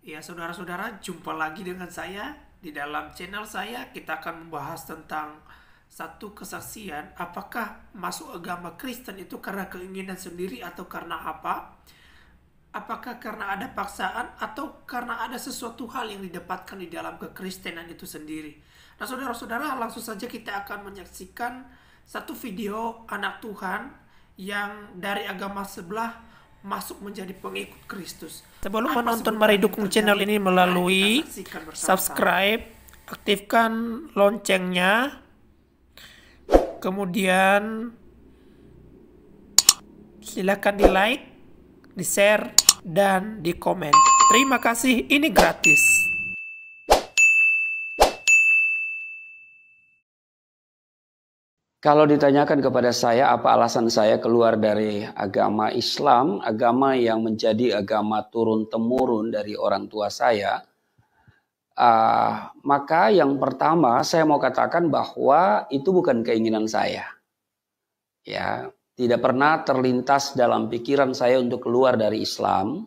Ya, saudara-saudara, jumpa lagi dengan saya di dalam channel saya. Kita akan membahas tentang satu kesaksian, apakah masuk agama Kristen itu karena keinginan sendiri atau karena apa? Apakah karena ada paksaan atau karena ada sesuatu hal yang didapatkan di dalam kekristenan itu sendiri? Nah, saudara-saudara, langsung saja kita akan menyaksikan satu video anak Tuhan yang dari agama sebelah masuk menjadi pengikut Kristus. Sebelum menonton, mari dukung channel ini melalui subscribe, aktifkan loncengnya, kemudian silakan di like, di share, dan di komen. Terima kasih, ini gratis. Kalau ditanyakan kepada saya apa alasan saya keluar dari agama Islam, agama yang menjadi agama turun-temurun dari orang tua saya, maka yang pertama saya mau katakan bahwa itu bukan keinginan saya. Ya, tidak pernah terlintas dalam pikiran saya untuk keluar dari Islam,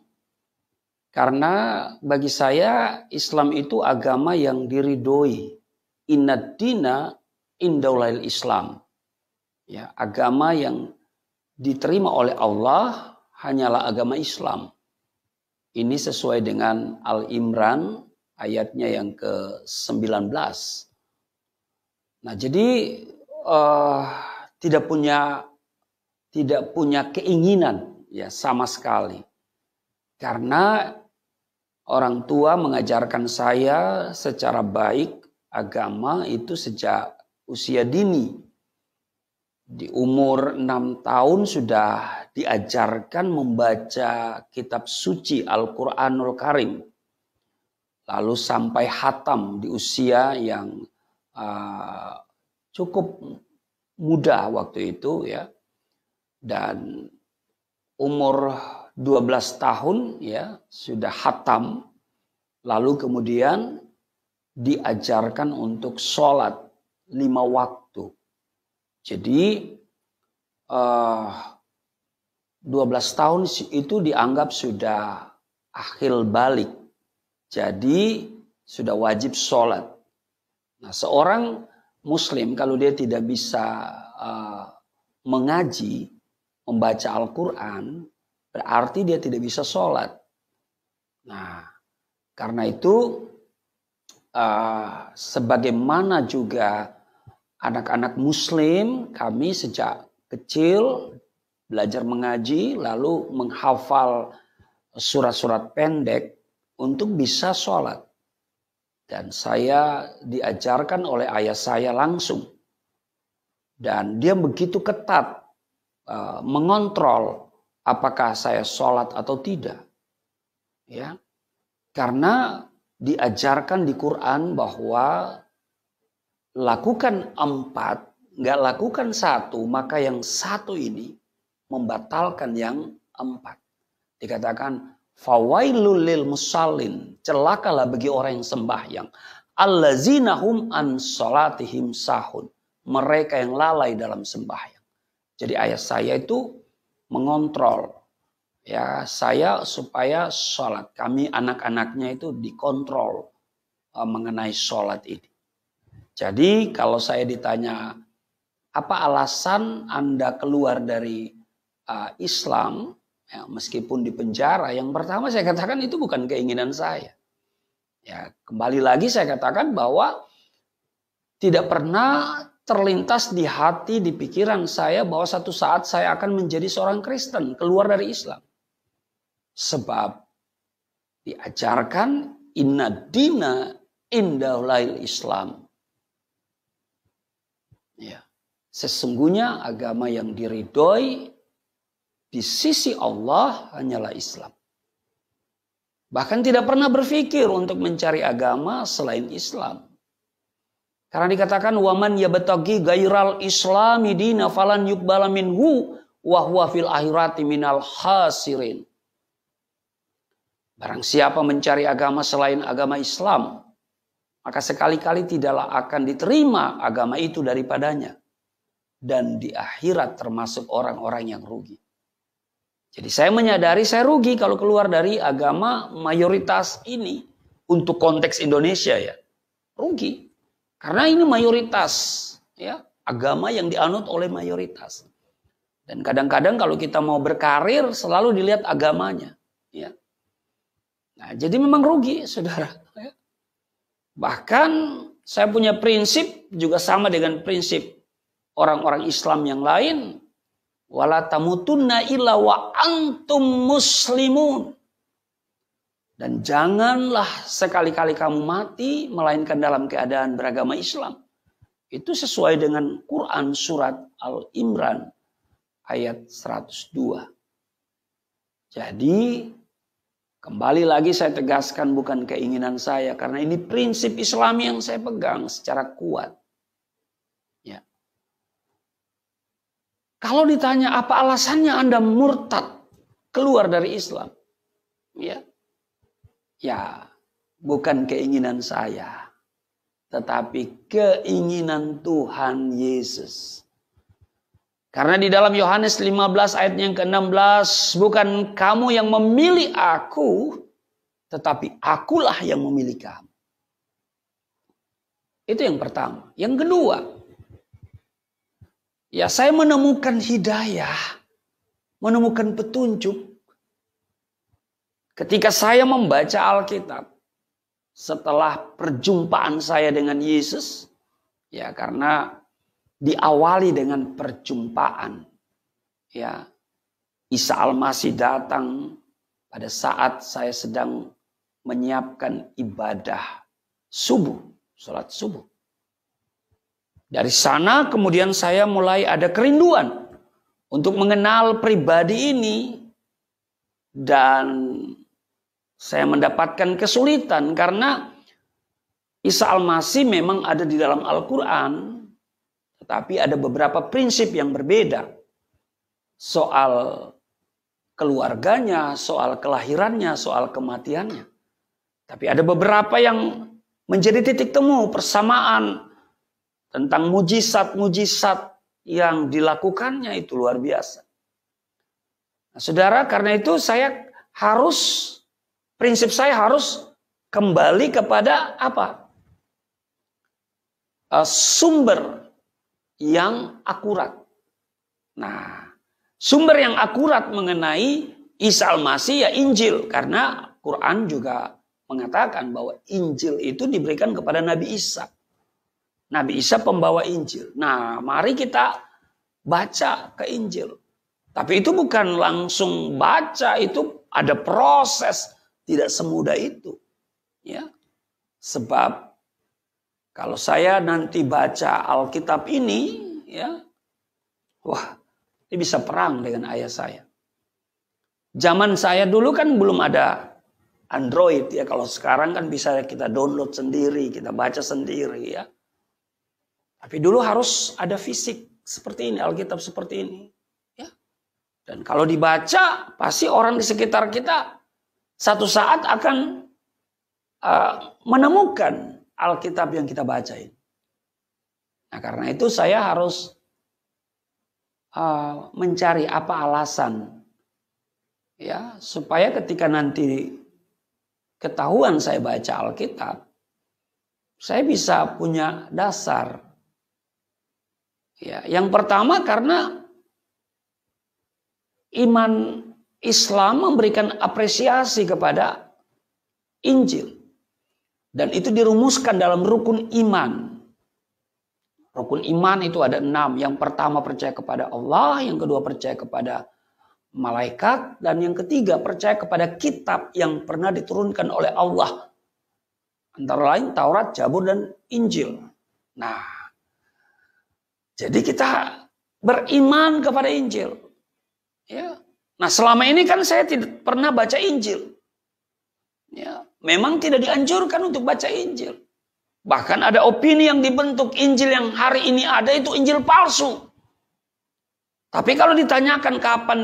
karena bagi saya Islam itu agama yang diridhoi. Innad dina indallail Islam. Ya, agama yang diterima oleh Allah hanyalah agama Islam. Ini sesuai dengan Al-Imran ayatnya yang ke-19. Nah, jadi tidak punya keinginan ya sama sekali. Karena orang tua mengajarkan saya secara baik agama itu sejak usia dini. Di umur 6 tahun sudah diajarkan membaca kitab suci Al-Quranul Karim. Lalu sampai hatam di usia yang cukup muda waktu itu ya. Dan umur 12 tahun ya sudah hatam. Lalu kemudian diajarkan untuk sholat 5 waktu. Jadi 12 tahun itu dianggap sudah akhil balik. Jadi sudah wajib sholat. Nah, seorang muslim kalau dia tidak bisa mengaji, membaca Al-Quran, berarti dia tidak bisa sholat. Nah, karena itu sebagaimana juga anak-anak muslim, kami sejak kecil belajar mengaji, lalu menghafal surat-surat pendek untuk bisa sholat. Dan saya diajarkan oleh ayah saya langsung. Dan dia begitu ketat mengontrol apakah saya sholat atau tidak. Ya, karena diajarkan di Quran bahwa lakukan 4, nggak lakukan 1, maka yang 1 ini membatalkan yang 4. Dikatakan fawailul lil musallin, celakalah bagi orang yang sembahyang, allazina hum an salatihim sahun, mereka yang lalai dalam sembahyang. Jadi ayah saya itu mengontrol ya saya supaya sholat. Kami anak-anaknya itu dikontrol mengenai sholat ini. Jadi kalau saya ditanya apa alasan Anda keluar dari Islam ya, meskipun di penjara, yang pertama saya katakan itu bukan keinginan saya. Ya, kembali lagi saya katakan bahwa tidak pernah terlintas di hati, di pikiran saya bahwa satu saat saya akan menjadi seorang Kristen, keluar dari Islam. Sebab diajarkan inna dina indallail Islam. Ya, sesungguhnya agama yang diridhoi di sisi Allah hanyalah Islam. Bahkan tidak pernah berpikir untuk mencari agama selain Islam. Karena dikatakan waman yabtaghi ghairal islami dina falan yuqbala minhu wa huwa fil akhirati minal khasirin. Barang siapa mencari agama selain agama Islam, maka sekali-kali tidaklah akan diterima agama itu daripadanya. Dan di akhirat termasuk orang-orang yang rugi. Jadi saya menyadari saya rugi kalau keluar dari agama mayoritas ini. Untuk konteks Indonesia ya. Rugi. Karena ini mayoritas. Ya, agama yang dianut oleh mayoritas. Dan kadang-kadang kalau kita mau berkarir selalu dilihat agamanya. Ya. Nah, jadi memang rugi saudara. Ya. Bahkan saya punya prinsip juga sama dengan prinsip orang-orang Islam yang lain. Wala tamutunna illa wa antum muslimun. Dan janganlah sekali-kali kamu mati melainkan dalam keadaan beragama Islam. Itu sesuai dengan Quran surat Al-Imran ayat 102. Jadi kembali lagi saya tegaskan bukan keinginan saya. Karena ini prinsip Islam yang saya pegang secara kuat. Ya. Kalau ditanya apa alasannya Anda murtad keluar dari Islam? Ya, bukan keinginan saya. Tetapi keinginan Tuhan Yesus. Karena di dalam Yohanes 15 ayat yang ke-16. Bukan kamu yang memilih aku. Tetapi akulah yang memilih kamu. Itu yang pertama. Yang kedua. Ya, saya menemukan hidayah. Menemukan petunjuk. Ketika saya membaca Alkitab. Setelah perjumpaan saya dengan Yesus. Ya, karena diawali dengan perjumpaan. Ya, Isa Al-Masih datang pada saat saya sedang menyiapkan ibadah subuh, salat subuh. Dari sana kemudian saya mulai ada kerinduan untuk mengenal pribadi ini dan saya mendapatkan kesulitan karena Isa Al-Masih memang ada di dalam Al-Quran. Tetapi ada beberapa prinsip yang berbeda. Soal keluarganya, soal kelahirannya, soal kematiannya. Tapi ada beberapa yang menjadi titik temu persamaan tentang mujizat-mujizat yang dilakukannya itu luar biasa. Nah, saudara, karena itu prinsip saya harus kembali kepada apa? Sumber yang akurat. Nah, sumber yang akurat mengenai Isa Al-Masih ya Injil. Karena Quran juga mengatakan bahwa Injil itu diberikan kepada Nabi Isa. Nabi Isa pembawa Injil. Nah, mari kita baca ke Injil. Tapi itu bukan langsung baca, itu ada proses. Tidak semudah itu. Ya. Sebab kalau saya nanti baca Alkitab ini, ya, wah, ini bisa perang dengan ayah saya. Zaman saya dulu kan belum ada Android ya. Kalau sekarang kan bisa kita download sendiri, kita baca sendiri ya. Tapi dulu harus ada fisik seperti ini, Alkitab seperti ini. Ya. Dan kalau dibaca, pasti orang di sekitar kita satu saat akan menemukan Alkitab yang kita bacain. Nah, karena itu saya harus mencari apa alasan ya supaya ketika nanti ketahuan saya baca Alkitab, saya bisa punya dasar. Ya, yang pertama karena iman Islam memberikan apresiasi kepada Injil. Dan itu dirumuskan dalam rukun iman. Rukun iman itu ada 6. Yang pertama percaya kepada Allah. Yang kedua percaya kepada malaikat. Dan yang ketiga percaya kepada kitab yang pernah diturunkan oleh Allah. Antara lain Taurat, Zabur, dan Injil. Nah, jadi kita beriman kepada Injil. Ya. Nah, selama ini kan saya tidak pernah baca Injil. Ya, memang tidak dianjurkan untuk baca Injil. Bahkan ada opini yang dibentuk Injil yang hari ini ada itu Injil palsu. Tapi kalau ditanyakan kapan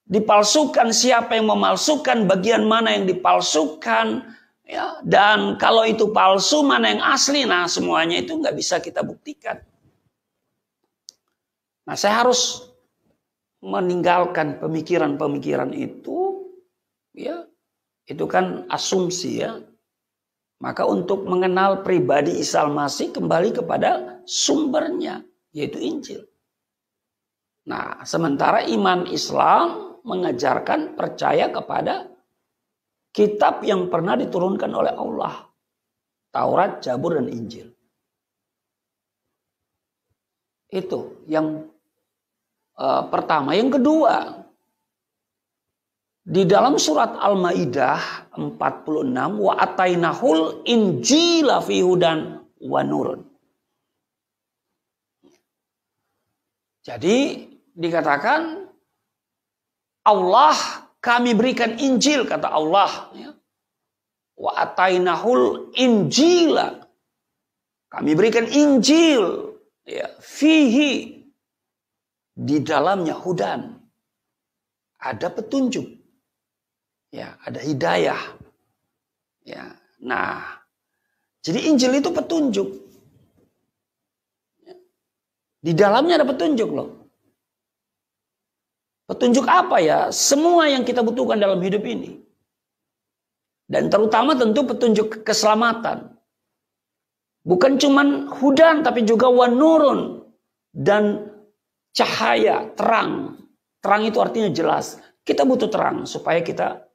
dipalsukan, siapa yang memalsukan, bagian mana yang dipalsukan, ya, dan kalau itu palsu mana yang asli, nah semuanya itu nggak bisa kita buktikan. Nah, saya harus meninggalkan pemikiran-pemikiran itu, ya, itu kan asumsi ya. Maka untuk mengenal pribadi Isa Al-Masih kembali kepada sumbernya, yaitu Injil. Nah, sementara iman Islam mengajarkan percaya kepada kitab yang pernah diturunkan oleh Allah. Taurat, Zabur, dan Injil. Itu yang pertama. Yang kedua, di dalam surat Al-Maidah 46, wa atainahul injila fi hudan wa nurun. Jadi dikatakan Allah, kami berikan Injil, kata Allah. Wa atainahul injila, kami berikan Injil, ya, fihi, di dalamnya hudan, ada petunjuk. Ya, ada hidayah. Ya. Nah, jadi Injil itu petunjuk. Di dalamnya ada petunjuk loh. Petunjuk apa ya? Semua yang kita butuhkan dalam hidup ini. Dan terutama tentu petunjuk keselamatan. Bukan cuman hudan tapi juga wanurun dan cahaya, terang. Terang itu artinya jelas. Kita butuh terang supaya kita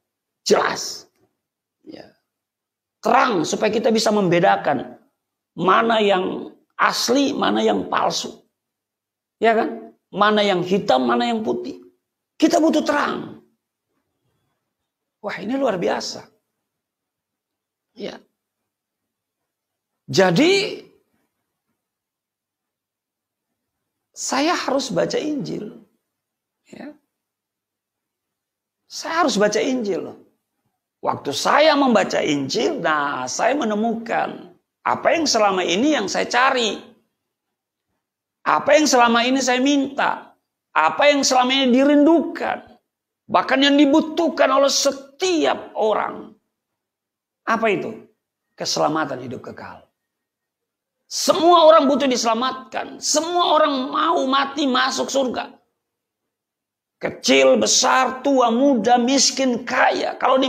jelas. Ya. Terang supaya kita bisa membedakan mana yang asli, mana yang palsu. Ya kan? Mana yang hitam, mana yang putih. Kita butuh terang. Wah, ini luar biasa. Ya. Jadi saya harus baca Injil. Ya. Saya harus baca Injil loh. Waktu saya membaca Injil, nah saya menemukan apa yang selama ini yang saya cari. Apa yang selama ini saya minta. Apa yang selama ini dirindukan. Bahkan yang dibutuhkan oleh setiap orang. Apa itu? Keselamatan hidup kekal. Semua orang butuh diselamatkan. Semua orang mau mati masuk surga. Kecil, besar, tua, muda, miskin, kaya. Kalau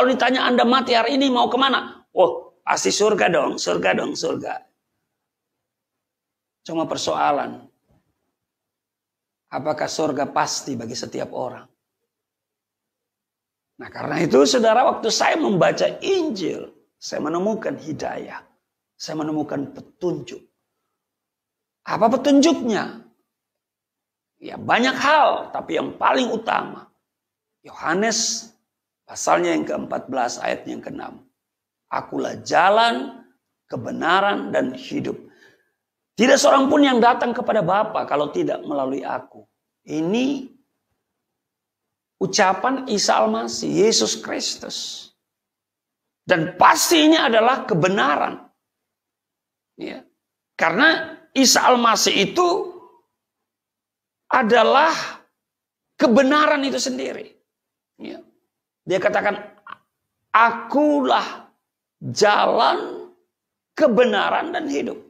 ditanya Anda mati hari ini mau kemana? Oh, pasti surga dong, surga dong, surga. Cuma persoalan, apakah surga pasti bagi setiap orang? Nah, karena itu saudara, waktu saya membaca Injil, saya menemukan hidayah. Saya menemukan petunjuk. Apa petunjuknya? Ya, banyak hal, tapi yang paling utama, Yohanes pasalnya yang ke-14 ayat yang ke-6. Akulah jalan, kebenaran, dan hidup. Tidak seorang pun yang datang kepada Bapa kalau tidak melalui aku. Ini ucapan Isa Al-Masih, Yesus Kristus. Dan pasti ini adalah kebenaran. Ya. Karena Isa Al-Masih itu adalah kebenaran itu sendiri. Ya. Dia katakan, akulah jalan, kebenaran, dan hidup.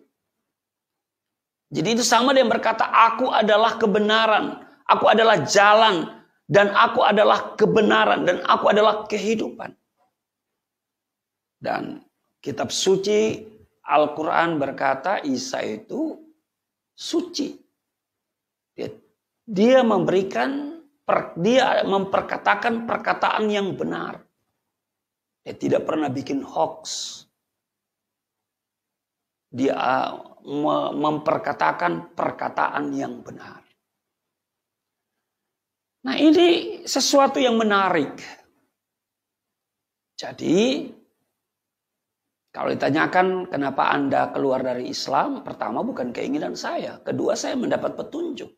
Jadi itu sama dia berkata, aku adalah kebenaran, aku adalah jalan, dan aku adalah kebenaran, dan aku adalah kehidupan. Dan kitab suci Al-Quran berkata Isa itu suci. Dia memperkatakan perkataan yang benar. Dia tidak pernah bikin hoax. Dia memperkatakan perkataan yang benar. Nah, ini sesuatu yang menarik. Jadi, kalau ditanyakan kenapa Anda keluar dari Islam, pertama bukan keinginan saya. Kedua, saya mendapat petunjuk.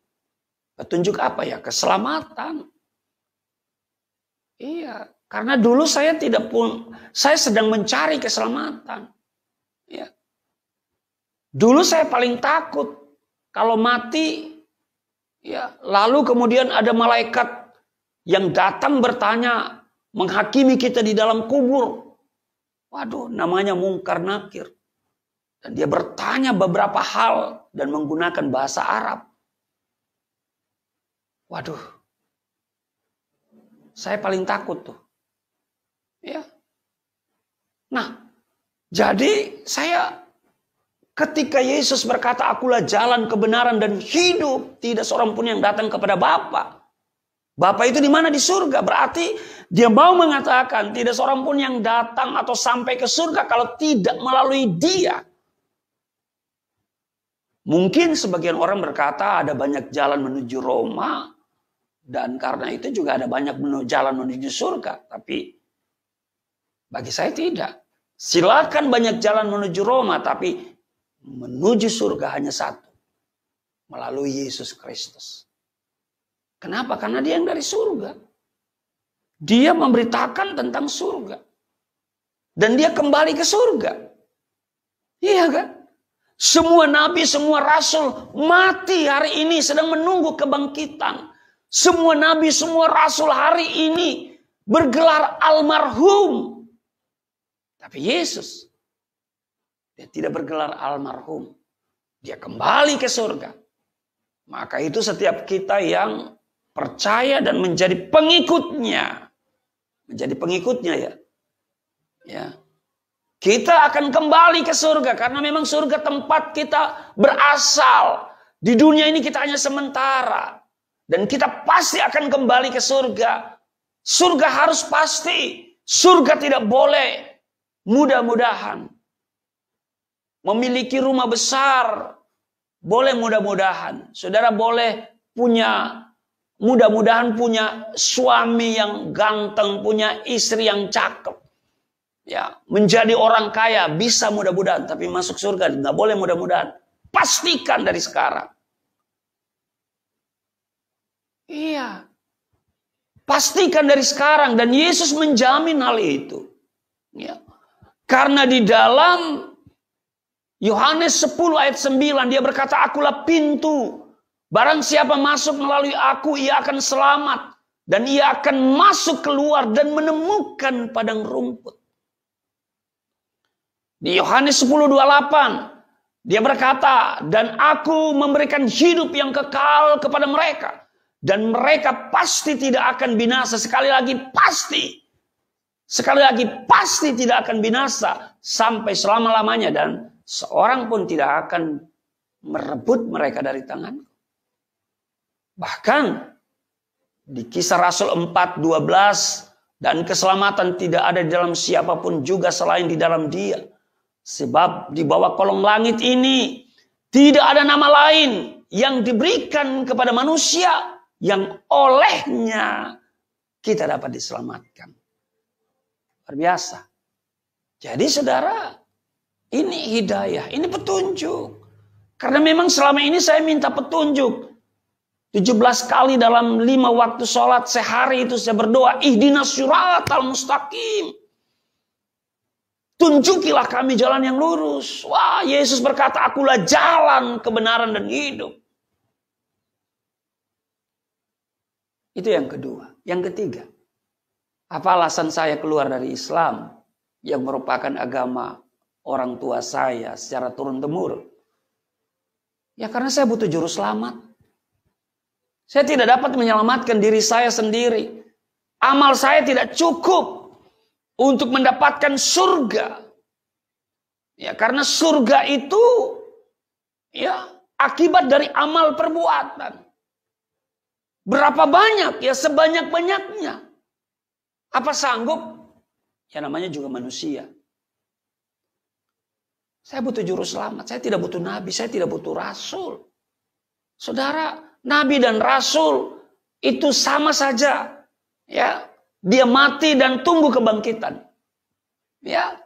Petunjuk apa ya? Keselamatan. Iya, karena dulu saya saya sedang mencari keselamatan. Ya. Dulu saya paling takut kalau mati, ya, lalu kemudian ada malaikat yang datang bertanya, menghakimi kita di dalam kubur. Waduh, namanya Mungkar Nakir. Dan dia bertanya beberapa hal dan menggunakan bahasa Arab. Waduh, saya paling takut tuh. Ya. Nah, jadi saya ketika Yesus berkata, akulah jalan, kebenaran, dan hidup, tidak seorang pun yang datang kepada Bapa. Bapa itu di mana? Di surga. Berarti dia mau mengatakan tidak seorang pun yang datang atau sampai ke surga kalau tidak melalui dia. Mungkin sebagian orang berkata ada banyak jalan menuju Roma. Dan karena itu juga ada banyak jalan menuju surga. Tapi bagi saya tidak. Silakan banyak jalan menuju Roma. Tapi menuju surga hanya satu. Melalui Yesus Kristus. Kenapa? Karena dia yang dari surga. Dia memberitakan tentang surga. Dan dia kembali ke surga. Iya kan? Semua nabi, semua rasul mati hari ini sedang menunggu kebangkitan. Semua nabi, semua rasul hari ini bergelar almarhum. Tapi Yesus, dia tidak bergelar almarhum. Dia kembali ke surga. Maka itu setiap kita yang percaya dan menjadi pengikutnya. Menjadi pengikutnya ya. Ya. Kita akan kembali ke surga. Karena memang surga tempat kita berasal. Di dunia ini kita hanya sementara. Dan kita pasti akan kembali ke surga. Surga harus pasti. Surga tidak boleh. Mudah-mudahan. Memiliki rumah besar. Boleh mudah-mudahan. Saudara boleh punya. Mudah-mudahan punya suami yang ganteng. Punya istri yang cakep. Ya, menjadi orang kaya. Bisa mudah-mudahan. Tapi masuk surga nggak boleh mudah-mudahan. Pastikan dari sekarang. Iya. Pastikan dari sekarang. Dan Yesus menjamin hal itu. Ya. Karena di dalam Yohanes 10 ayat 9. Dia berkata, akulah pintu. Barang siapa masuk melalui aku, ia akan selamat. Dan ia akan masuk keluar dan menemukan padang rumput. Di Yohanes 10:28. Dia berkata, dan aku memberikan hidup yang kekal kepada mereka. Dan mereka pasti tidak akan binasa. Sekali lagi pasti. Sekali lagi pasti tidak akan binasa. Sampai selama-lamanya. Dan seorang pun tidak akan merebut mereka dari tanganku. Bahkan di Kisah Rasul 4:12. Dan keselamatan tidak ada di dalam siapapun juga selain di dalam dia. Sebab di bawah kolong langit ini tidak ada nama lain yang diberikan kepada manusia yang olehnya kita dapat diselamatkan. Luar biasa. Jadi saudara, ini hidayah, ini petunjuk. Karena memang selama ini saya minta petunjuk. 17 kali dalam 5 waktu sholat sehari itu saya berdoa, ihdinas siratal mustaqim. Tunjukilah kami jalan yang lurus. Wah, Yesus berkata, akulah jalan, kebenaran, dan hidup. Itu yang kedua. Yang ketiga. Apa alasan saya keluar dari Islam? Yang merupakan agama orang tua saya secara turun-temurun. Ya karena saya butuh juru selamat. Saya tidak dapat menyelamatkan diri saya sendiri. Amal saya tidak cukup untuk mendapatkan surga. Ya, karena surga itu ya akibat dari amal perbuatan. Berapa banyak? Ya sebanyak-banyaknya. Apa sanggup? Ya namanya juga manusia. Saya butuh juru selamat. Saya tidak butuh nabi. Saya tidak butuh rasul. Saudara, nabi dan rasul itu sama saja. Ya, dia mati dan tunggu kebangkitan. Ya.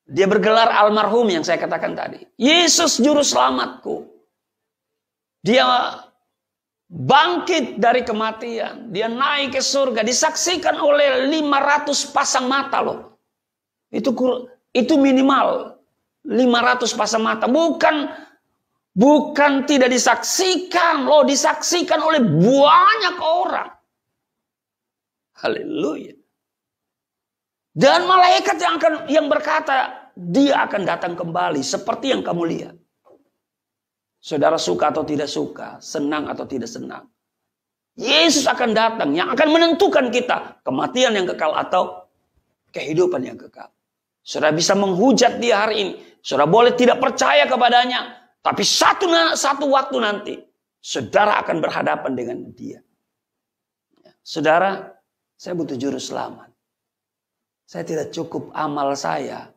Dia bergelar almarhum yang saya katakan tadi. Yesus juru selamatku. Dia bangkit dari kematian. Dia naik ke surga. Disaksikan oleh 500 pasang mata loh. Itu minimal. 500 pasang mata. Bukan tidak disaksikan. Loh, disaksikan oleh banyak orang. Haleluya. Dan malaikat yang berkata, dia akan datang kembali seperti yang kamu lihat. Saudara suka atau tidak suka, senang atau tidak senang. Yesus akan datang yang akan menentukan kita kematian yang kekal atau kehidupan yang kekal. Saudara bisa menghujat dia hari ini. Saudara boleh tidak percaya kepadanya. Tapi satu waktu nanti, saudara akan berhadapan dengan dia. Saudara, saya butuh juru selamat. Saya tidak cukup amal saya.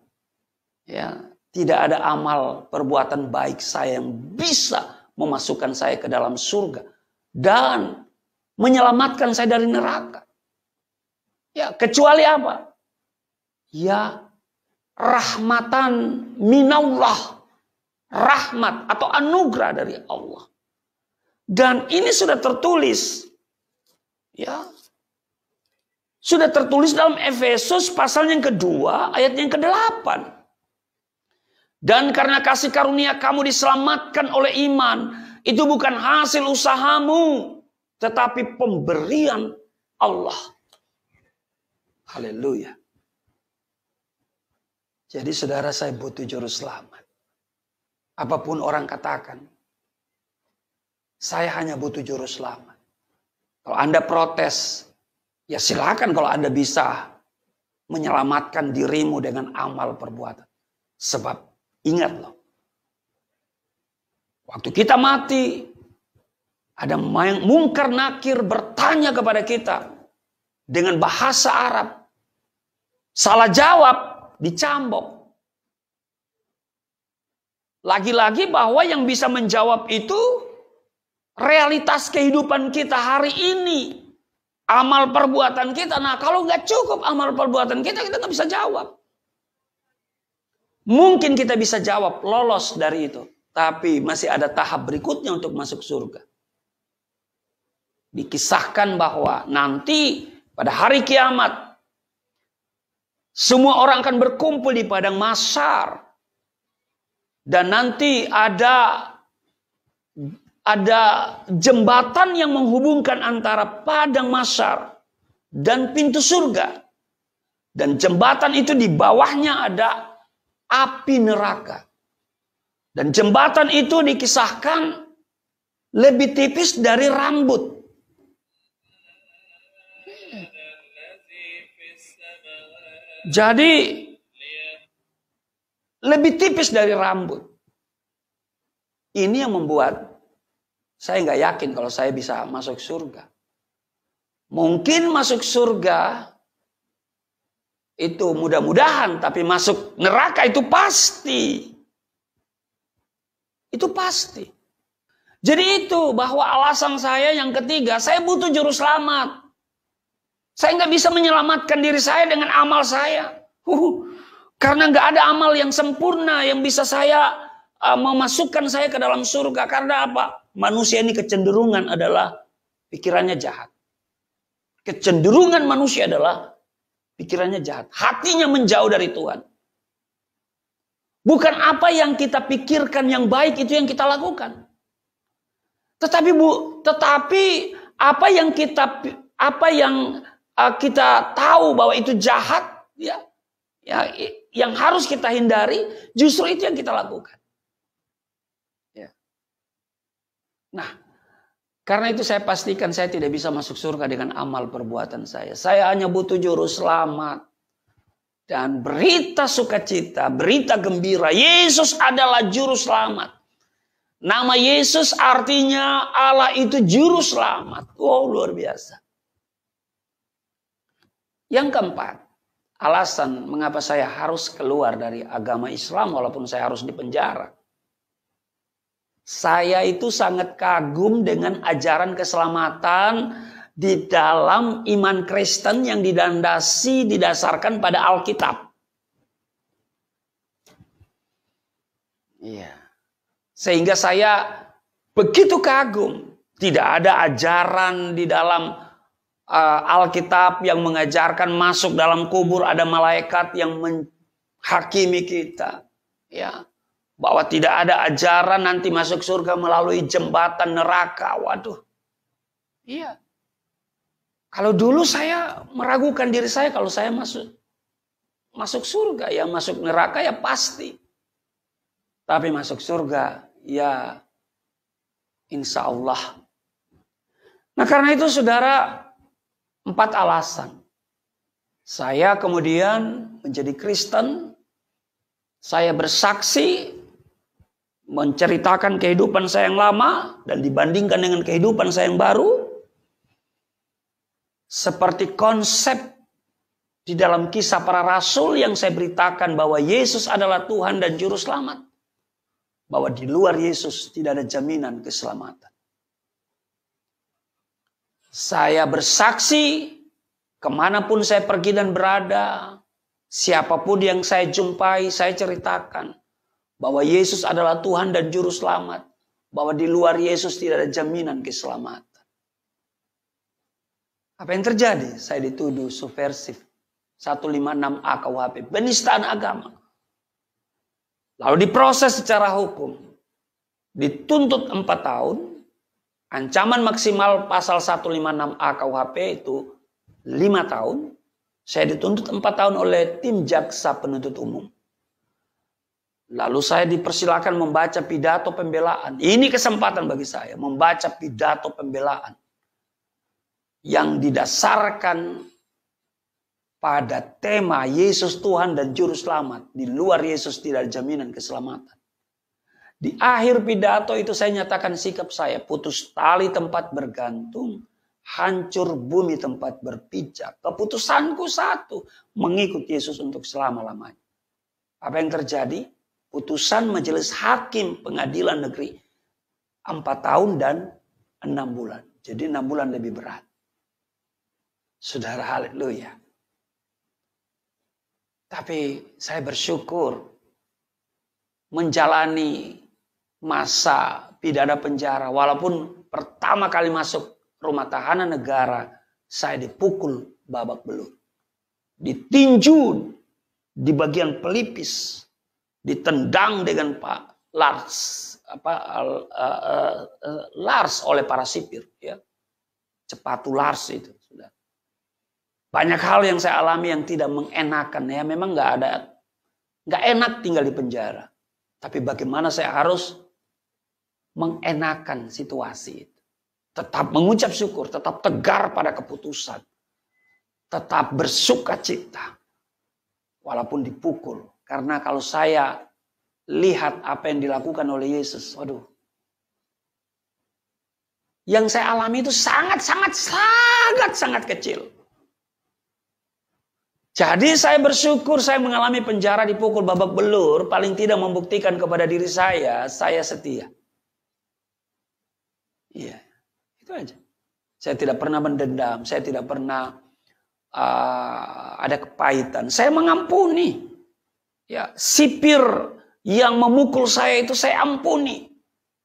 Ya, tidak ada amal perbuatan baik saya yang bisa memasukkan saya ke dalam surga. Dan menyelamatkan saya dari neraka. Ya, kecuali apa? Ya, rahmatan minallah. Rahmat atau anugerah dari Allah. Dan ini sudah tertulis. Ya. Sudah tertulis dalam Efesus pasal yang kedua, ayat yang ke-8. Dan karena kasih karunia kamu diselamatkan oleh iman. Itu bukan hasil usahamu. Tetapi pemberian Allah. Haleluya. Jadi saudara, saya butuh juru selamat. Apapun orang katakan, saya hanya butuh juru selamat. Kalau Anda protes, ya silakan kalau Anda bisa menyelamatkan dirimu dengan amal perbuatan. Sebab ingat loh, waktu kita mati, ada mungkar nakir bertanya kepada kita dengan bahasa Arab. Salah jawab, dicambok. Lagi-lagi bahwa yang bisa menjawab itu realitas kehidupan kita hari ini. Amal perbuatan kita. Nah, kalau nggak cukup amal perbuatan kita nggak bisa jawab. Mungkin kita bisa jawab, lolos dari itu. Tapi masih ada tahap berikutnya untuk masuk surga. Dikisahkan bahwa nanti pada hari kiamat, semua orang akan berkumpul di padang mahsyar. Dan nanti ada jembatan yang menghubungkan antara padang mahsyar dan pintu surga. Dan jembatan itu di bawahnya ada api neraka. Dan jembatan itu dikisahkan lebih tipis dari rambut. Jadi lebih tipis dari rambut. Ini yang membuat saya nggak yakin kalau saya bisa masuk surga. Mungkin masuk surga itu mudah-mudahan, tapi masuk neraka itu pasti. Itu pasti. Jadi itu bahwa alasan saya yang ketiga, saya butuh juru selamat. Saya nggak bisa menyelamatkan diri saya dengan amal saya. Karena nggak ada amal yang sempurna yang bisa saya memasukkan saya ke dalam surga. Karena apa? Manusia ini kecenderungan adalah pikirannya jahat. Kecenderungan manusia adalah pikirannya jahat. Hatinya menjauh dari Tuhan. Bukan apa yang kita pikirkan yang baik itu yang kita lakukan. Tetapi apa yang kita tahu bahwa itu jahat, ya yang harus kita hindari, justru itu yang kita lakukan. Ya. Nah, karena itu saya pastikan saya tidak bisa masuk surga dengan amal perbuatan saya. Saya hanya butuh juru selamat. Dan berita sukacita, berita gembira, Yesus adalah juru selamat. Nama Yesus artinya Allah itu juru selamat. Wow, luar biasa. Yang keempat, alasan mengapa saya harus keluar dari agama Islam walaupun saya harus dipenjara. Saya itu sangat kagum dengan ajaran keselamatan di dalam iman Kristen yang didasarkan pada Alkitab. Iya. Sehingga saya begitu kagum. Tidak ada ajaran di dalam Alkitab yang mengajarkan masuk dalam kubur ada malaikat yang menghakimi kita. Ya. Bahwa tidak ada ajaran nanti masuk surga melalui jembatan neraka. Waduh. Iya. Kalau dulu saya meragukan diri saya kalau saya masuk surga, ya masuk neraka ya pasti. Tapi masuk surga ya insya Allah. Nah karena itu saudara, 4 alasan. Saya kemudian menjadi Kristen, saya bersaksi, menceritakan kehidupan saya yang lama, dan dibandingkan dengan kehidupan saya yang baru. Seperti konsep di dalam Kisah Para Rasul yang saya beritakan bahwa Yesus adalah Tuhan dan Juru Selamat. Bahwa di luar Yesus tidak ada jaminan keselamatan. Saya bersaksi, kemanapun saya pergi dan berada, siapapun yang saya jumpai, saya ceritakan bahwa Yesus adalah Tuhan dan Juru Selamat. Bahwa di luar Yesus tidak ada jaminan keselamatan. Apa yang terjadi? Saya dituduh subversif. 156A KUHP, penistaan agama. Lalu diproses secara hukum. Dituntut 4 tahun. Ancaman maksimal pasal 156A KUHP itu 5 tahun. Saya dituntut 4 tahun oleh tim jaksa penuntut umum. Lalu saya dipersilakan membaca pidato pembelaan. Ini kesempatan bagi saya membaca pidato pembelaan yang didasarkan pada tema Yesus Tuhan dan Juru Selamat. Di luar Yesus tidak ada jaminan keselamatan. Di akhir pidato itu saya nyatakan sikap saya. Putus tali tempat bergantung. Hancur bumi tempat berpijak. Keputusanku satu. Mengikut Yesus untuk selama-lamanya. Apa yang terjadi? Putusan majelis hakim pengadilan negeri. 4 tahun dan 6 bulan. Jadi 6 bulan lebih berat. Saudara, haleluya. Tapi saya bersyukur menjalani masa pidana penjara. Walaupun pertama kali masuk rumah tahanan negara, saya dipukul babak belur. Ditinju di bagian pelipis. Ditendang dengan Lars oleh para sipir. Ya. Sepatu Lars itu. Sudah. Banyak hal yang saya alami yang tidak mengenakan. Ya memang nggak enak tinggal di penjara. Tapi bagaimana saya harus mengenakan situasi itu. Tetap mengucap syukur, tetap tegar pada keputusan. Tetap bersuka cita. Walaupun dipukul. Karena kalau saya lihat apa yang dilakukan oleh Yesus. Waduh. Yang saya alami itu sangat kecil. Jadi saya bersyukur saya mengalami penjara, dipukul babak belur. Paling tidak membuktikan kepada diri saya setia. Iya, itu aja. Saya tidak pernah mendendam, saya tidak pernah ada kepahitan. Saya mengampuni. Ya, sipir yang memukul saya itu saya ampuni.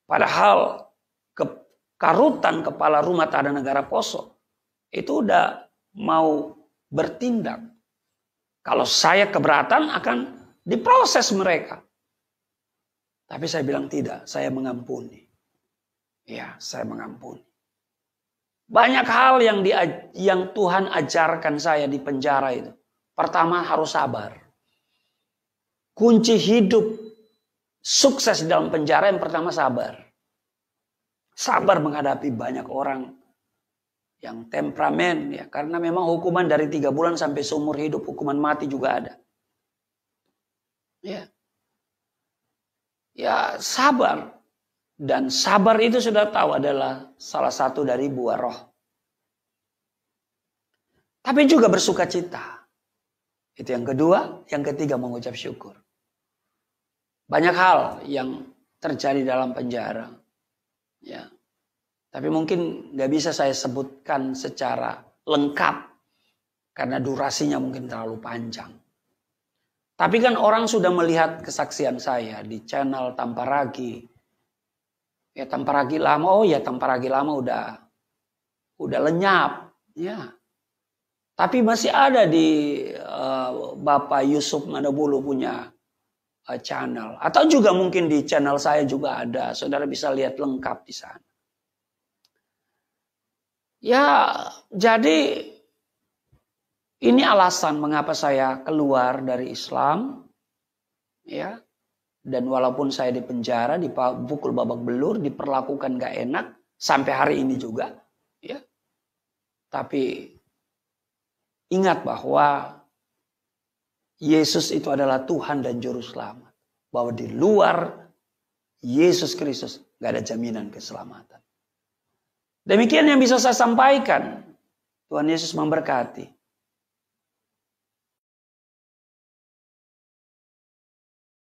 Padahal karutan kepala rumah tahanan negara Poso itu udah mau bertindak. Kalau saya keberatan akan diproses mereka. Tapi saya bilang tidak, saya mengampuni. Ya, saya mengampuni. Banyak hal yang Tuhan ajarkan saya di penjara itu. Pertama harus sabar. Kunci hidup sukses di dalam penjara yang pertama sabar. Sabar menghadapi banyak orang yang temperamen ya, karena memang hukuman dari 3 bulan sampai seumur hidup, hukuman mati juga ada. Ya sabar. Dan sabar itu sudah tahu adalah salah satu dari buah roh. Tapi juga bersuka cita. Itu yang kedua, yang ketiga mengucap syukur. Banyak hal yang terjadi dalam penjara. Ya. Tapi mungkin gak bisa saya sebutkan secara lengkap. Karena durasinya mungkin terlalu panjang. Tapi kan orang sudah melihat kesaksian saya di channel Tamparagi. Ya Tamparagi lama, Tamparagi lama udah lenyap. Ya. Tapi masih ada di Bapak Yusuf Manabulu punya channel. Atau juga mungkin di channel saya juga ada. Saudara bisa lihat lengkap di sana. Ya, jadi ini alasan mengapa saya keluar dari Islam. Ya. Dan walaupun saya di penjara, dipukul babak belur, diperlakukan gak enak sampai hari ini juga. Ya. Tapi ingat bahwa Yesus itu adalah Tuhan dan Juru Selamat. Bahwa di luar Yesus Kristus gak ada jaminan keselamatan. Demikian yang bisa saya sampaikan. Tuhan Yesus memberkati.